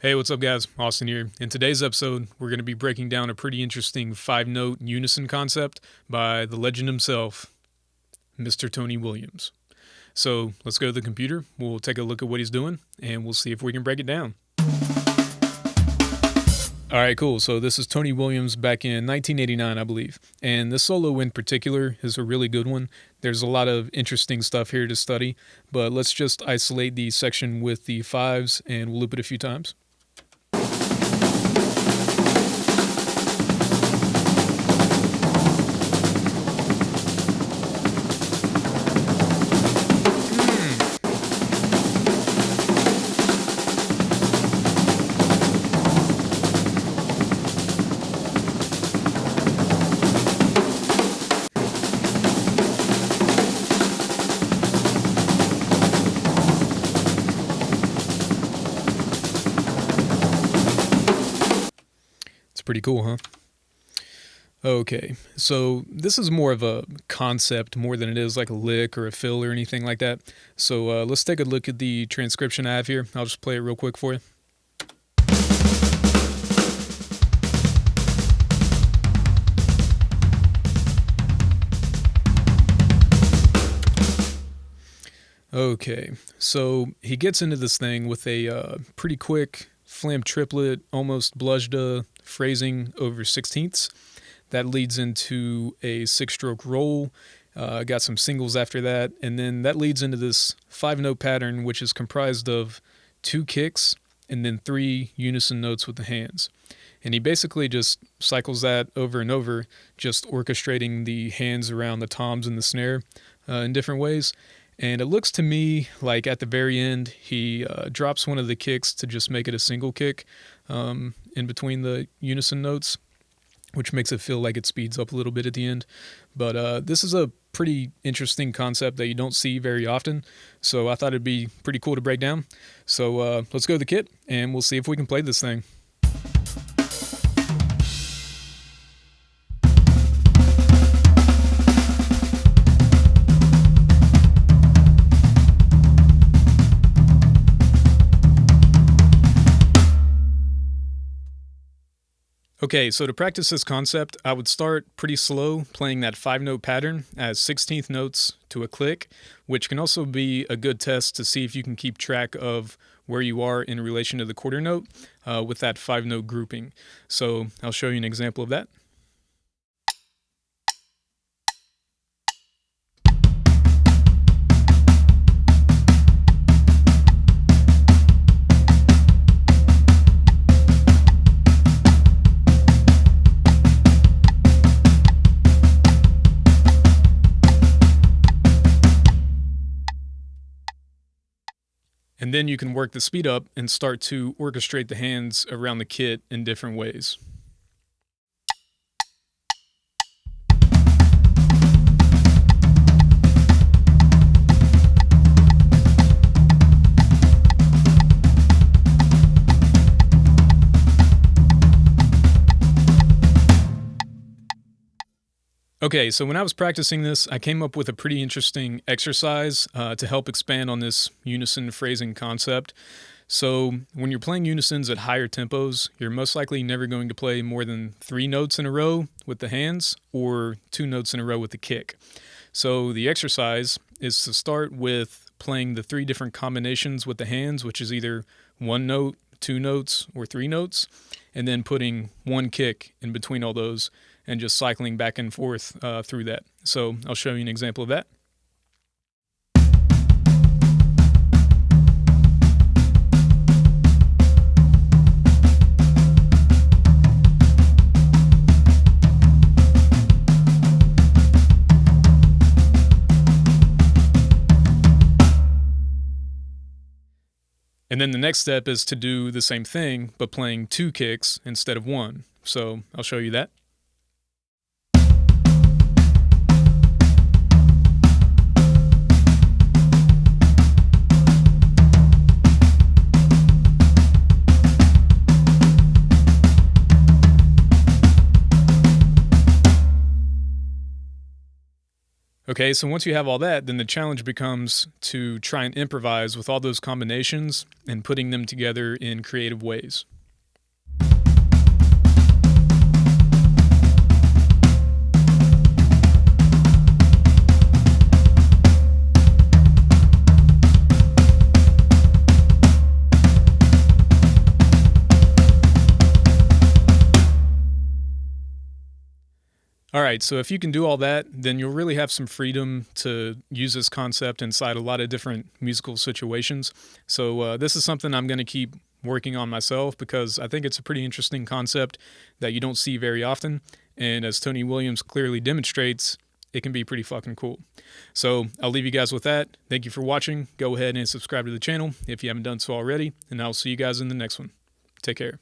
Hey, what's up, guys? Austin here. In today's episode, we're going to be breaking down a pretty interesting 5-note unison concept by the legend himself, Mr. Tony Williams. So let's go to the computer, we'll take a look at what he's doing, and we'll see if we can break it down. Alright, cool. So this is Tony Williams back in 1989, I believe. And this solo in particular is a really good one. There's a lot of interesting stuff here to study, but let's just isolate the section with the 5's and we'll loop it a few times. Pretty cool, huh? Okay, so this is more of a concept more than it is like a lick or a fill or anything like that. So let's take a look at the transcription I have here. I'll just play it real quick for you. Okay, so he gets into this thing with a pretty quick flam triplet, almost bludgeon phrasing over sixteenths. That leads into a 6-stroke roll. Got some singles after that, and then that leads into this 5-note pattern, which is comprised of 2 kicks and then 3 unison notes with the hands. And he basically just cycles that over and over, just orchestrating the hands around the toms and the snare in different ways. And it looks to me like at the very end, he drops one of the kicks to just make it a single kick in between the unison notes, which makes it feel like it speeds up a little bit at the end. But this is a pretty interesting concept that you don't see very often, so I thought it'd be pretty cool to break down. So let's go to the kit, and we'll see if we can play this thing. Okay, so to practice this concept, I would start pretty slow, playing that 5-note pattern as 16th notes to a click, which can also be a good test to see if you can keep track of where you are in relation to the quarter note with that 5-note grouping. So I'll show you an example of that. And then you can work the speed up and start to orchestrate the hands around the kit in different ways. Okay, so when I was practicing this, I came up with a pretty interesting exercise to help expand on this unison phrasing concept. So when you're playing unisons at higher tempos, you're most likely never going to play more than 3 notes in a row with the hands or 2 notes in a row with the kick. So the exercise is to start with playing the 3 different combinations with the hands, which is either 1 note, 2 notes, or 3 notes, and then putting 1 kick in between all those and just cycling back and forth through that. So I'll show you an example of that. And then the next step is to do the same thing, but playing 2 kicks instead of 1. So I'll show you that. Okay, so once you have all that, then the challenge becomes to try and improvise with all those combinations and putting them together in creative ways. All right, so if you can do all that, then you'll really have some freedom to use this concept inside a lot of different musical situations. So this is something I'm going to keep working on myself because I think it's a pretty interesting concept that you don't see very often. And as Tony Williams clearly demonstrates, it can be pretty fucking cool. So I'll leave you guys with that. Thank you for watching. Go ahead and subscribe to the channel if you haven't done so already, and I'll see you guys in the next one. Take care.